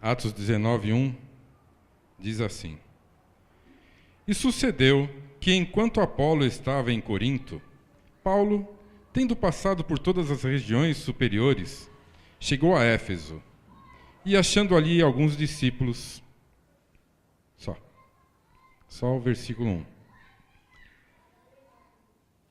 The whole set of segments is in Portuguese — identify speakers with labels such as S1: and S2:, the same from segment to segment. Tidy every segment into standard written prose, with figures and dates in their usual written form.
S1: Atos 19:1 diz assim: E sucedeu que, enquanto Apolo estava em Corinto, Paulo, tendo passado por todas as regiões superiores, chegou a Éfeso, e achando ali alguns discípulos... Só o versículo 1.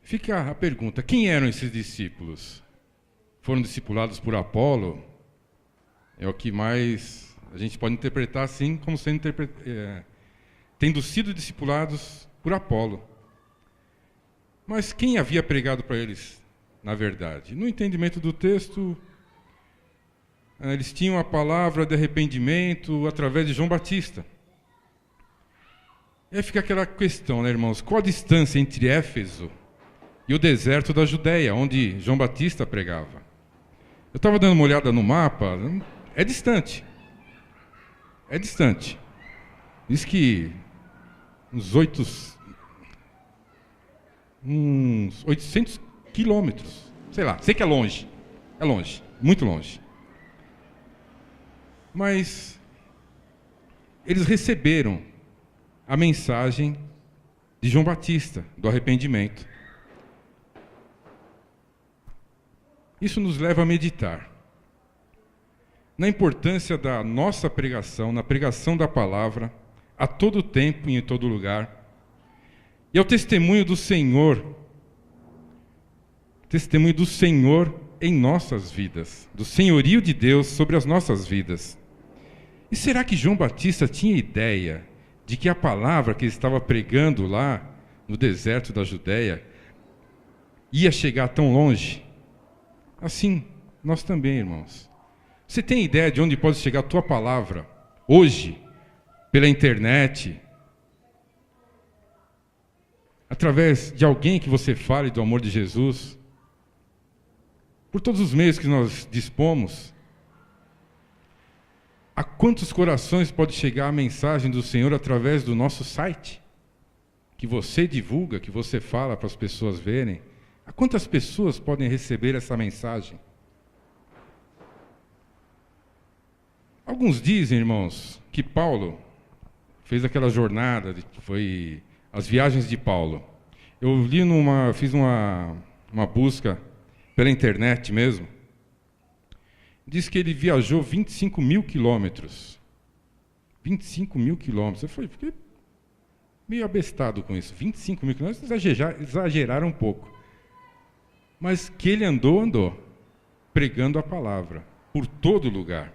S1: Fica a pergunta: quem eram esses discípulos? Foram discipulados por Apolo? É o que mais a gente pode interpretar assim, como sendo tendo sido discipulados por Apolo. Mas quem havia pregado para eles, na verdade? No entendimento do texto, eles tinham a palavra de arrependimento através de João Batista. E aí fica aquela questão, né, irmãos? Qual a distância entre Éfeso e o deserto da Judéia, onde João Batista pregava? Eu estava dando uma olhada no mapa, é distante. É distante. Diz que uns 800 quilômetros. Sei lá, sei que é longe. É longe, muito longe. Mas eles receberam a mensagem de João Batista, do arrependimento. Isso nos leva a meditar na importância da nossa pregação, na pregação da palavra, a todo tempo e em todo lugar, e ao testemunho do Senhor em nossas vidas, do senhorio de Deus sobre as nossas vidas. E será que João Batista tinha ideia de que a palavra que ele estava pregando lá no deserto da Judéia ia chegar tão longe? Assim, nós também, irmãos. Você tem ideia de onde pode chegar a tua palavra hoje, pela internet, através de alguém que você fale do amor de Jesus, por todos os meios que nós dispomos? A quantos corações pode chegar a mensagem do Senhor através do nosso site? Que você divulga, que você fala para as pessoas verem. A quantas pessoas podem receber essa mensagem? Alguns dizem, irmãos, que Paulo fez aquela jornada, que foi as viagens de Paulo. Eu fiz uma busca pela internet mesmo. Diz que ele viajou 25 mil quilômetros. 25 mil quilômetros. Eu fiquei meio abestado com isso. 25 mil quilômetros, exageraram um pouco. Mas que ele andou, pregando a palavra, por todo lugar.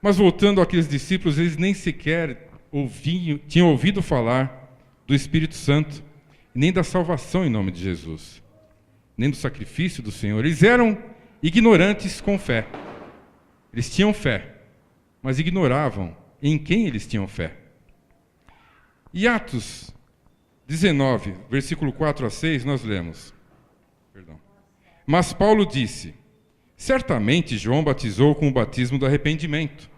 S1: Mas voltando àqueles discípulos, eles nem sequer tinham ouvido falar do Espírito Santo, nem da salvação em nome de Jesus, nem do sacrifício do Senhor. Eles eram ignorantes com fé. Eles tinham fé, mas ignoravam em quem eles tinham fé. E Atos 19, versículo 4 a 6, nós lemos. Mas Paulo disse: certamente João batizou com o batismo do arrependimento,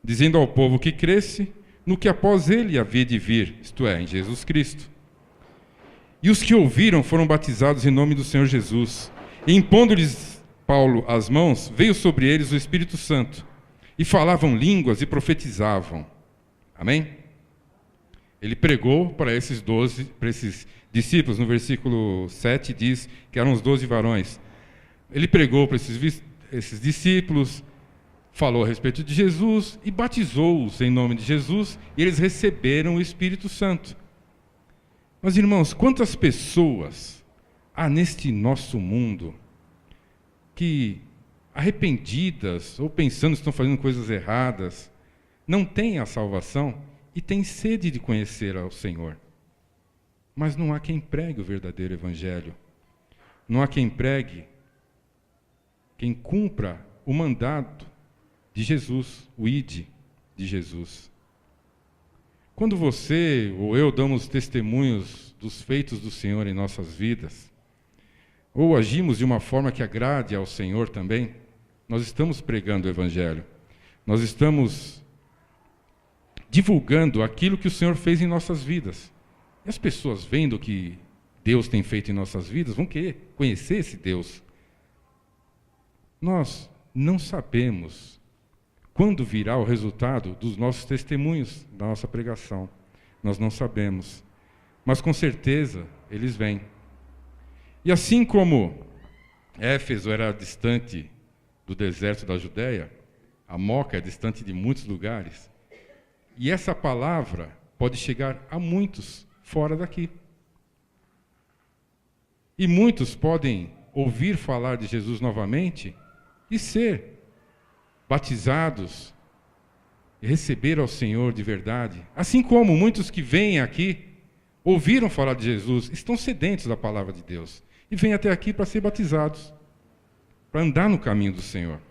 S1: dizendo ao povo que cresce no que após ele havia de vir, isto é, em Jesus Cristo. E os que ouviram foram batizados em nome do Senhor Jesus. E impondo-lhes Paulo as mãos, veio sobre eles o Espírito Santo, e falavam línguas e profetizavam. Amém? Ele pregou para esses discípulos, no versículo 7 diz que eram os 12 varões. Ele pregou para esses discípulos, falou a respeito de Jesus e batizou-os em nome de Jesus, e eles receberam o Espírito Santo. Mas, irmãos, quantas pessoas há neste nosso mundo que, arrependidas ou pensando que estão fazendo coisas erradas, não têm a salvação e têm sede de conhecer ao Senhor? Mas não há quem pregue o verdadeiro evangelho. Não há quem pregue, quem cumpra o mandato de Jesus, o ide de Jesus. Quando você ou eu damos testemunhos dos feitos do Senhor em nossas vidas, ou agimos de uma forma que agrade ao Senhor também, nós estamos pregando o evangelho. Nós estamos divulgando aquilo que o Senhor fez em nossas vidas. E as pessoas vendo o que Deus tem feito em nossas vidas vão querer conhecer esse Deus. Nós não sabemos Quando virá o resultado dos nossos testemunhos, da nossa pregação? Nós não sabemos. Mas com certeza eles vêm. E assim como Éfeso era distante do deserto da Judéia, a Moca é distante de muitos lugares, e essa palavra pode chegar a muitos fora daqui. E muitos podem ouvir falar de Jesus novamente e ser batizados e receber ao Senhor de verdade. Assim como muitos que vêm aqui, ouviram falar de Jesus, estão sedentos da palavra de Deus e vêm até aqui para ser batizados, para andar no caminho do Senhor.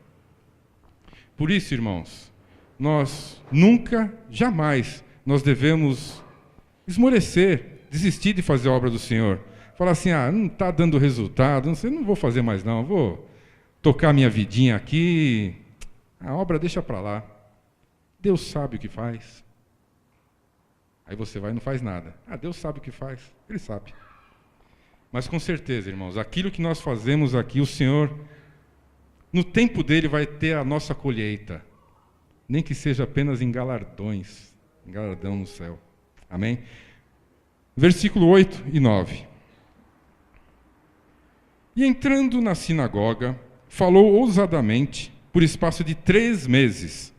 S1: Por isso, irmãos, nós nunca, jamais, nós devemos esmorecer, desistir de fazer a obra do Senhor. Falar assim, não está dando resultado, não vou fazer mais não, vou tocar minha vidinha aqui, a obra deixa para lá. Deus sabe o que faz. Aí você vai e não faz nada. Deus sabe o que faz, Ele sabe. Mas com certeza, irmãos, aquilo que nós fazemos aqui, o Senhor, no tempo dele, vai ter a nossa colheita. Nem que seja apenas em galardões, em galardão no céu. Amém? Versículo 8 e 9. E entrando na sinagoga, falou ousadamente por espaço de 3 meses,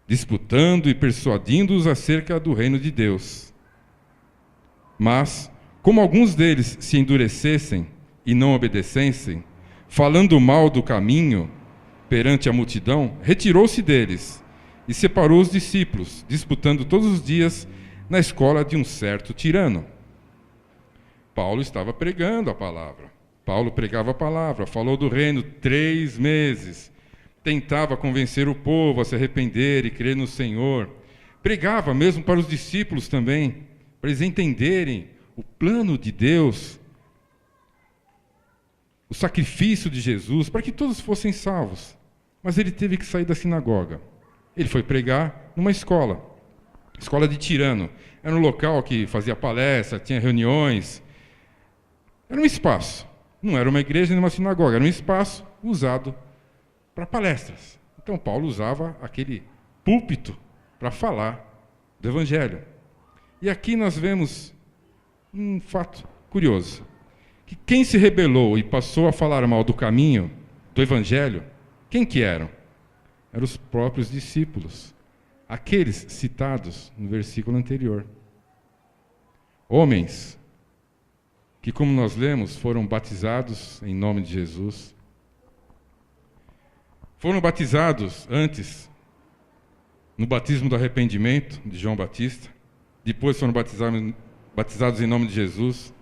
S1: disputando e persuadindo-os acerca do reino de Deus. Mas, como alguns deles se endurecessem e não obedecessem, falando mal do caminho perante a multidão, retirou-se deles e separou os discípulos, disputando todos os dias na escola de um certo tirano. Paulo estava pregando a palavra. Paulo pregava a palavra, falou do reino 3 meses, tentava convencer o povo a se arrepender e crer no Senhor. Pregava mesmo para os discípulos também, para eles entenderem o plano de Deus, o sacrifício de Jesus, para que todos fossem salvos. Mas ele teve que sair da sinagoga. Ele foi pregar numa escola de tirano. Era um local que fazia palestra, tinha reuniões. Era um espaço. Não era uma igreja nem uma sinagoga, era um espaço usado para palestras. Então Paulo usava aquele púlpito para falar do Evangelho. E aqui nós vemos um fato curioso, que quem se rebelou e passou a falar mal do caminho, do Evangelho, quem que eram? Eram os próprios discípulos, aqueles citados no versículo anterior. Homens que, como nós lemos, foram batizados em nome de Jesus. Foram batizados antes, no batismo do arrependimento de João Batista, depois foram batizados em nome de Jesus.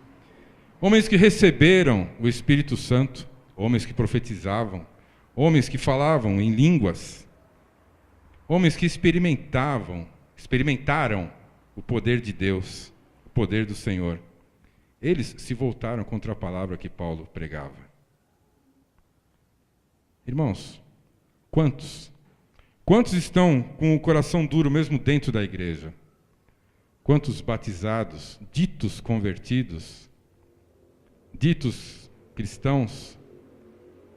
S1: Homens que receberam o Espírito Santo, homens que profetizavam, homens que falavam em línguas, homens que experimentaram o poder de Deus, o poder do Senhor. Eles se voltaram contra a palavra que Paulo pregava. Irmãos, quantos estão com o coração duro mesmo dentro da igreja? Quantos batizados, ditos convertidos, ditos cristãos,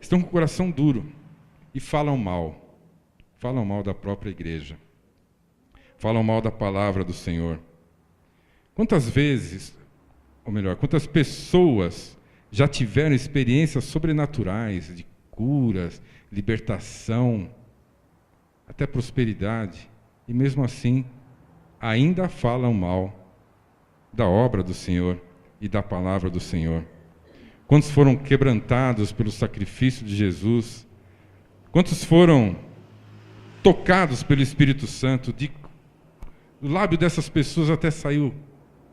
S1: estão com o coração duro e falam mal da própria igreja, falam mal da palavra do Senhor. Quantas vezes, ou melhor, quantas pessoas já tiveram experiências sobrenaturais de curas, libertação, até prosperidade, e mesmo assim ainda falam mal da obra do Senhor e da palavra do Senhor? Quantos foram quebrantados pelo sacrifício de Jesus? Quantos foram tocados pelo Espírito Santo? Do lábio dessas pessoas até saiu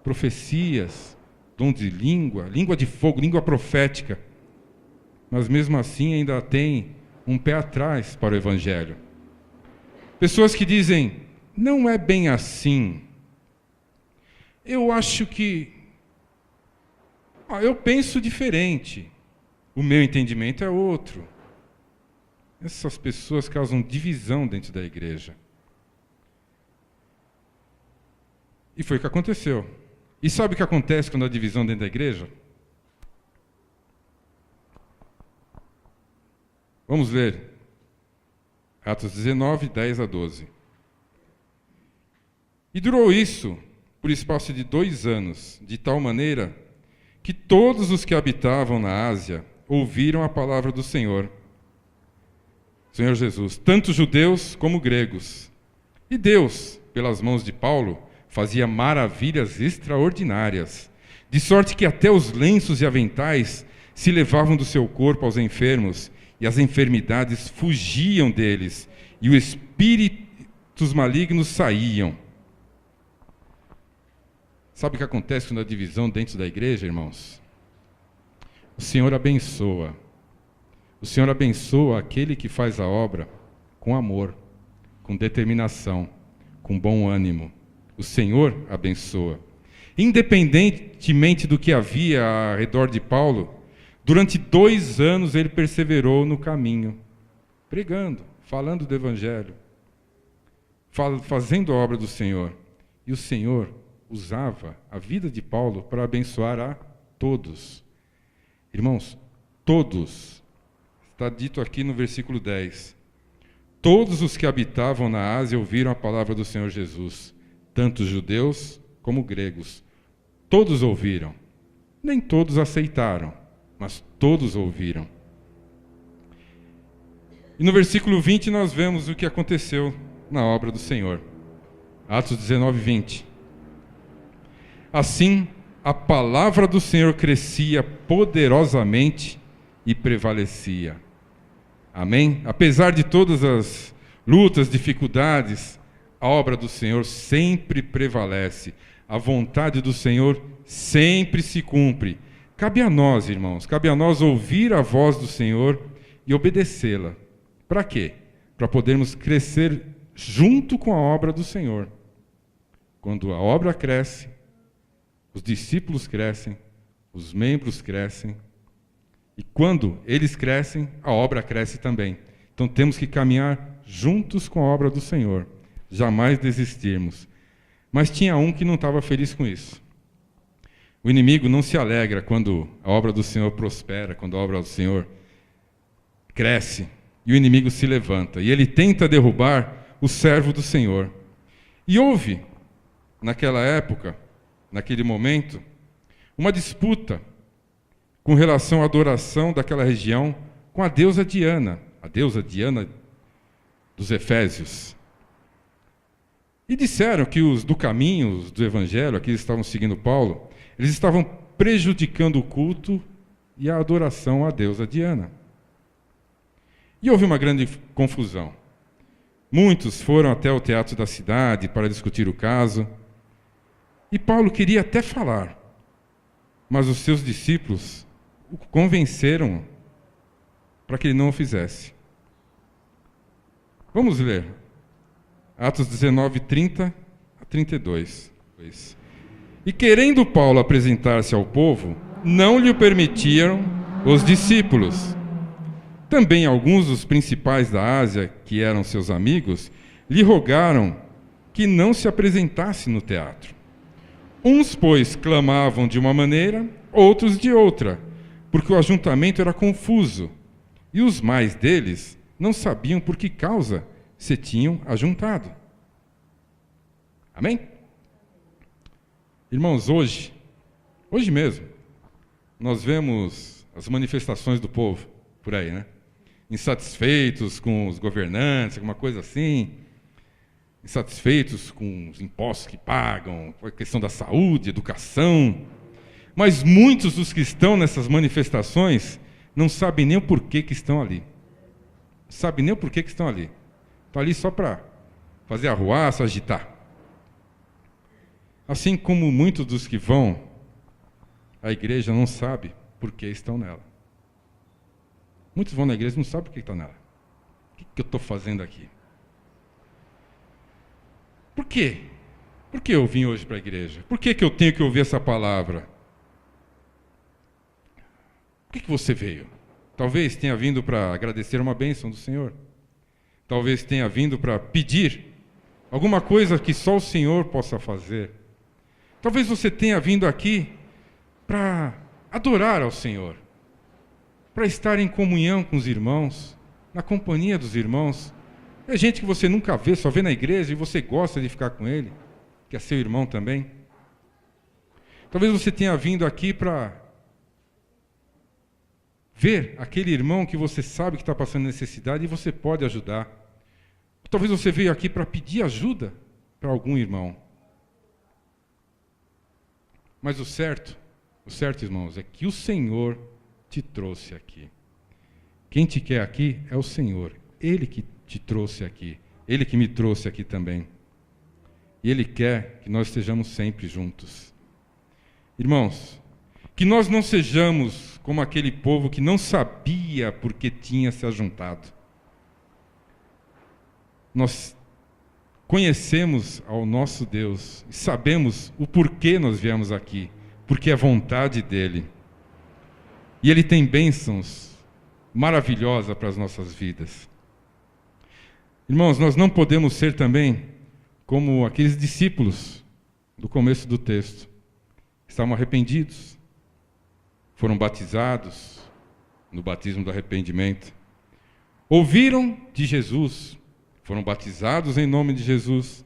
S1: profecias, dom de língua de fogo, língua profética. Mas mesmo assim ainda tem um pé atrás para o Evangelho. Pessoas que dizem, não é bem assim. Eu acho que... eu penso diferente. O meu entendimento é outro. Essas pessoas causam divisão dentro da igreja. E foi o que aconteceu. E sabe o que acontece quando há divisão dentro da igreja? Vamos ler Atos 19, 10 a 12. E durou isso por espaço de 2 anos, de tal maneira que todos os que habitavam na Ásia ouviram a palavra do Senhor Jesus, tanto judeus como gregos. E Deus, pelas mãos de Paulo, fazia maravilhas extraordinárias, de sorte que até os lenços e aventais se levavam do seu corpo aos enfermos, e as enfermidades fugiam deles, e os espíritos malignos saíam. Sabe o que acontece com a divisão dentro da igreja, irmãos? O Senhor abençoa. O Senhor abençoa aquele que faz a obra com amor, com determinação, com bom ânimo. O Senhor abençoa. Independentemente do que havia ao redor de Paulo, durante 2 anos ele perseverou no caminho, pregando, falando do Evangelho, fazendo a obra do Senhor. E o Senhor usava a vida de Paulo para abençoar a todos. Irmãos, todos. Está dito aqui no versículo 10. Todos os que habitavam na Ásia ouviram a palavra do Senhor Jesus, tanto judeus como gregos. Todos ouviram. Nem todos aceitaram, mas todos ouviram. E no versículo 20 nós vemos o que aconteceu na obra do Senhor. Atos 19, 20. Assim, a palavra do Senhor crescia poderosamente e prevalecia. Amém? Apesar de todas as lutas, dificuldades, a obra do Senhor sempre prevalece. A vontade do Senhor sempre se cumpre. Cabe a nós, irmãos, cabe a nós ouvir a voz do Senhor e obedecê-la. Para quê? Para podermos crescer junto com a obra do Senhor. Quando a obra cresce, os discípulos crescem, os membros crescem, e quando eles crescem, a obra cresce também. Então temos que caminhar juntos com a obra do Senhor, jamais desistirmos. Mas tinha um que não estava feliz com isso. O inimigo não se alegra quando a obra do Senhor prospera, quando a obra do Senhor cresce, e o inimigo se levanta, e ele tenta derrubar o servo do Senhor. E houve, naquela época, naquele momento, uma disputa com relação à adoração daquela região com a deusa Diana dos Efésios. E disseram que os do caminho, os do Evangelho, aqueles que estavam seguindo Paulo, eles estavam prejudicando o culto e a adoração à deusa Diana. E houve uma grande confusão. Muitos foram até o teatro da cidade para discutir o caso. E Paulo queria até falar, mas os seus discípulos o convenceram para que ele não o fizesse. Vamos ler. Atos 19, 30 a 32. E querendo Paulo apresentar-se ao povo, não lhe permitiram os discípulos. Também alguns dos principais da Ásia, que eram seus amigos, lhe rogaram que não se apresentasse no teatro. Uns, pois, clamavam de uma maneira, outros de outra, porque o ajuntamento era confuso, e os mais deles não sabiam por que causa se tinham ajuntado. Amém? Irmãos, hoje mesmo, nós vemos as manifestações do povo por aí, né? Insatisfeitos com os governantes, alguma coisa assim, insatisfeitos com os impostos que pagam, com a questão da saúde, educação. Mas muitos dos que estão nessas manifestações não sabem nem o porquê que estão ali. Não sabem nem o porquê que estão ali. Estão ali só para fazer arruaça, agitar. Assim como muitos dos que vão, a igreja não sabe por que estão nela. Muitos vão na igreja e não sabem por que estão nela. O que eu estou fazendo aqui? Por quê? Por que eu vim hoje para a igreja? Por que eu tenho que ouvir essa palavra? Por que você veio? Talvez tenha vindo para agradecer uma bênção do Senhor. Talvez tenha vindo para pedir alguma coisa que só o Senhor possa fazer. Talvez você tenha vindo aqui para adorar ao Senhor, para estar em comunhão com os irmãos, na companhia dos irmãos, É gente que você nunca vê, só vê na igreja e você gosta de ficar com ele, que é seu irmão também. Talvez você tenha vindo aqui para ver aquele irmão que você sabe que está passando necessidade e você pode ajudar. Talvez você veio aqui para pedir ajuda para algum irmão. Mas o certo, irmãos, é que o Senhor te trouxe aqui. Quem te quer aqui é o Senhor. Ele que te trouxe aqui. Ele que me trouxe aqui também. E Ele quer que nós estejamos sempre juntos. Irmãos, que nós não sejamos como aquele povo que não sabia por que tinha se ajuntado. Nós conhecemos ao nosso Deus e sabemos o porquê nós viemos aqui, porque é vontade dEle. E Ele tem bênçãos maravilhosas para as nossas vidas. Irmãos, nós não podemos ser também como aqueles discípulos do começo do texto. Estavam arrependidos, foram batizados no batismo do arrependimento. Ouviram de Jesus, foram batizados em nome de Jesus,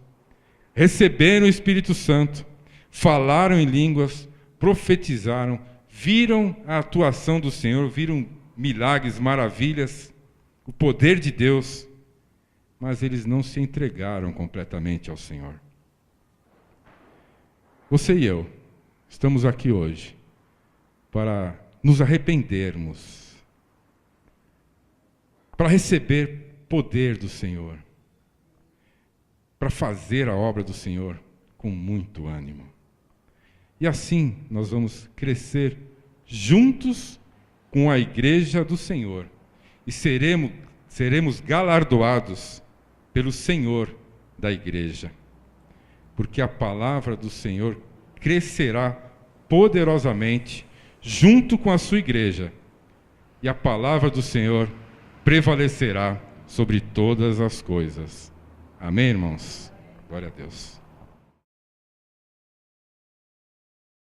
S1: receberam o Espírito Santo, falaram em línguas, profetizaram, viram a atuação do Senhor, viram milagres, maravilhas, o poder de Deus, mas eles não se entregaram completamente ao Senhor. Você e eu estamos aqui hoje para nos arrependermos, para receber poder do Senhor, para fazer a obra do Senhor com muito ânimo. E assim nós vamos crescer juntos com a igreja do Senhor e seremos galardoados pelo Senhor da igreja, porque a palavra do Senhor crescerá poderosamente junto com a sua igreja, e a palavra do Senhor prevalecerá sobre todas as coisas. Amém, irmãos? Glória a Deus.